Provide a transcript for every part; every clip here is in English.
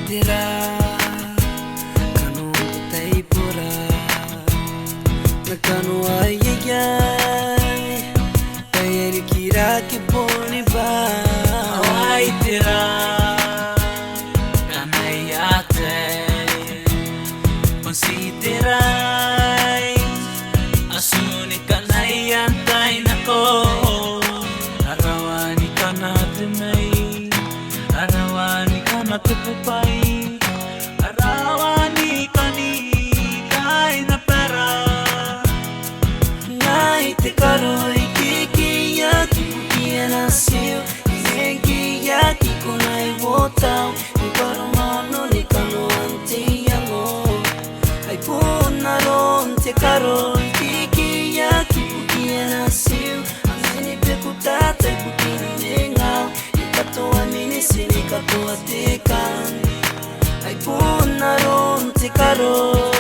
tera kanu tai pura nakanu ayayay tayari kira ki boni ba ay tera kanayate considerai asuni kanayantay nako arawani kanatimay arawani kanatupupay arawani kanitay na pera ngay te karoy kikiyaki kukianasio yengiyaki kunay wotao ni parumano ni kanoantiyango ay punaron te karoy kikiyaki kukianasio amini pekutata kukinengao ikatoamini sinikatoatekan ay punaron te karoy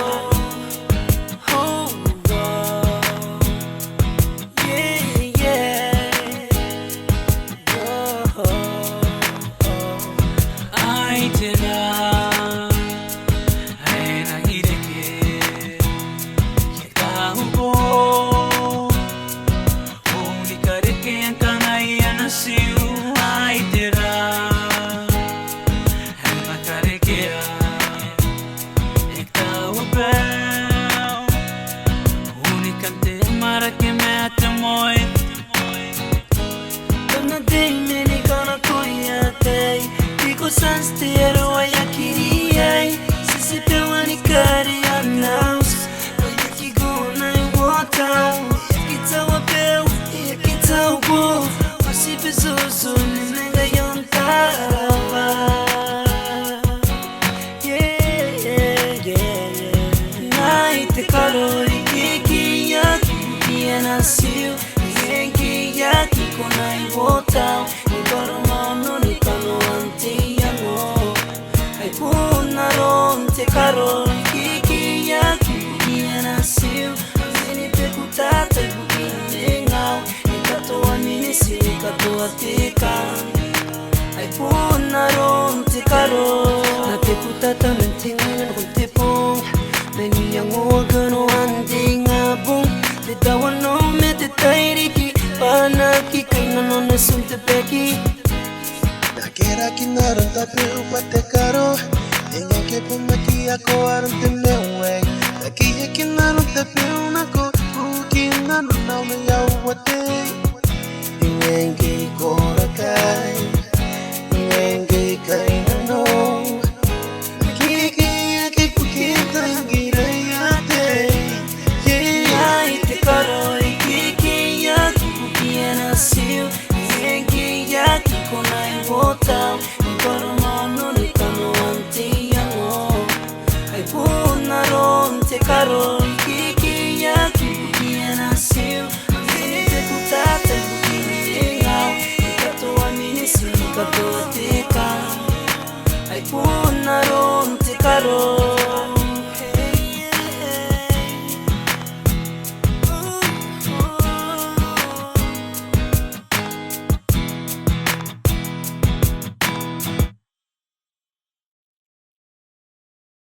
Sanstero ayakiriyay sisipewa ni kari announce ayakigona iwotao yakitawapeu yakitawbo wasipezozo ninenga yontarava naite karoi kikiyaki kukianasio yenkiyaki kona iwotao ibaromano ni kanoanti te karoy kikiyaki kukianasio amini pekutata kukinengao ikatoamini sinikatoatekan ay punaron te karoy na pekutata mentingin kuntipong meniyangogano andingabong tetawano metetairiki panaki kainanonesuntepeki nakera kinaron tapi upate karo Inga que pumaki ako aron timewe Nakiya kinano tapiw nako Ukinano na mayawate Ingengi korakay Ingengi kainano Nakiya kikukita girayate Ay te karoy kikiyaki kukianasio Ingengiyaki kunay wotao Ibarumano ni te karoy kikiyaki kukianasio amini pekutata kukinengao ikatoamini sinikatoatekan ay punaron te karoy